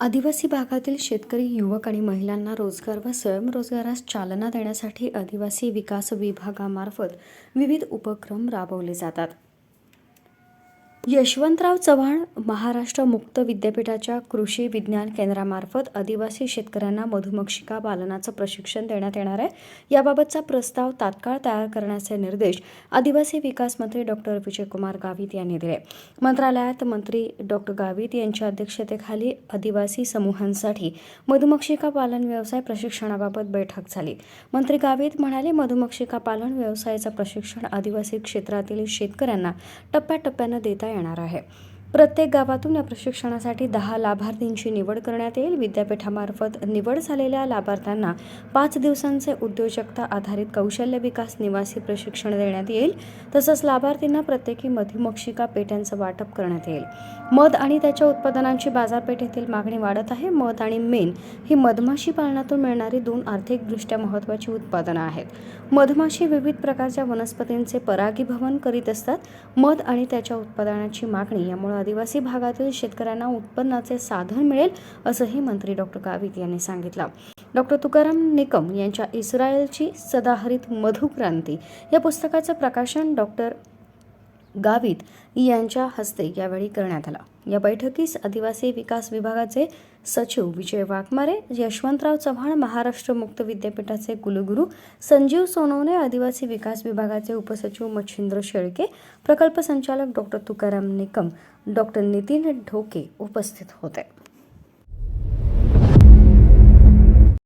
आदिवासी भागातील शेतकरी युवक आणि महिलांना रोजगार व स्वयंरोजगारास चालना देण्यासाठी आदिवासी विकास विभागामार्फत विविध उपक्रम राबवले जातात. यशवंतराव चव्हाण महाराष्ट्र मुक्त विद्यापीठाच्या कृषी विज्ञान केंद्रामार्फत आदिवासी शेतकऱ्यांना मधुमक्षिका पालनाचं प्रशिक्षण देण्यात येणार आहे. याबाबतचा प्रस्ताव तात्काळ तयार करण्याचे निर्देश आदिवासी विकास मंत्री डॉक्टर विजयकुमार गावित यांनी दिले. मंत्रालयात मंत्री डॉक्टर गावित यांच्या अध्यक्षतेखाली आदिवासी समूहांसाठी मधुमक्षिका पालन व्यवसाय प्रशिक्षणाबाबत बैठक झाली. मंत्री गावित म्हणाले, मधुमक्षिका पालन व्यवसायाचं प्रशिक्षण आदिवासी क्षेत्रातील शेतकऱ्यांना टप्प्याटप्प्यानं देता येणार आहे. प्रत्येक गावातून या प्रशिक्षणासाठी 10 लाभार्थींची निवड करण्यात येईल. विद्यापीठामार्फत निवड झालेल्या लाभार्थ्यांना 5 दिवसांचे उद्योजकता आधारित कौशल्य विकास निवासी प्रशिक्षण देण्यात येईल. तसंच लाभार्थींना प्रत्येकी मधुमक्षिका पेट्यांचं वाटप करण्यात येईल. मध आणि त्याच्या उत्पादनांची बाजारपेठेतील मागणी वाढत आहे. मध आणि मेण ही मधमाशी पालनातून मिळणारी 2 आर्थिकदृष्ट्या महत्त्वाची उत्पादनं आहेत. मधमाशी विविध प्रकारच्या वनस्पतींचे परागीभवन करीत असतात. मध आणि त्याच्या उत्पादनाची मागणी यामुळे आदिवासी भागातील शेतकऱ्यांना उत्पन्नाचे साधन मिळेल, असंही मंत्री डॉक्टर गावित यांनी सांगितलं. डॉक्टर तुकाराम निकम यांच्या इस्रायलची सदाहरित मधुक्रांती या पुस्तकाचं प्रकाशन डॉक्टर गावित यांच्या हस्ते यावेळी करण्यात आलं. या बैठकीस आदिवासी विकास विभागाचे सचिव विजय वाघमारे, यशवंतराव चव्हाण महाराष्ट्र मुक्त विद्यापीठाचे कुलगुरू संजीव सोनवणे, आदिवासी विकास विभागाचे उपसचिव मच्छिंद्र शेळके, प्रकल्प संचालक डॉक्टर तुकाराम निकम, डॉक्टर नितीन ढोके उपस्थित होते.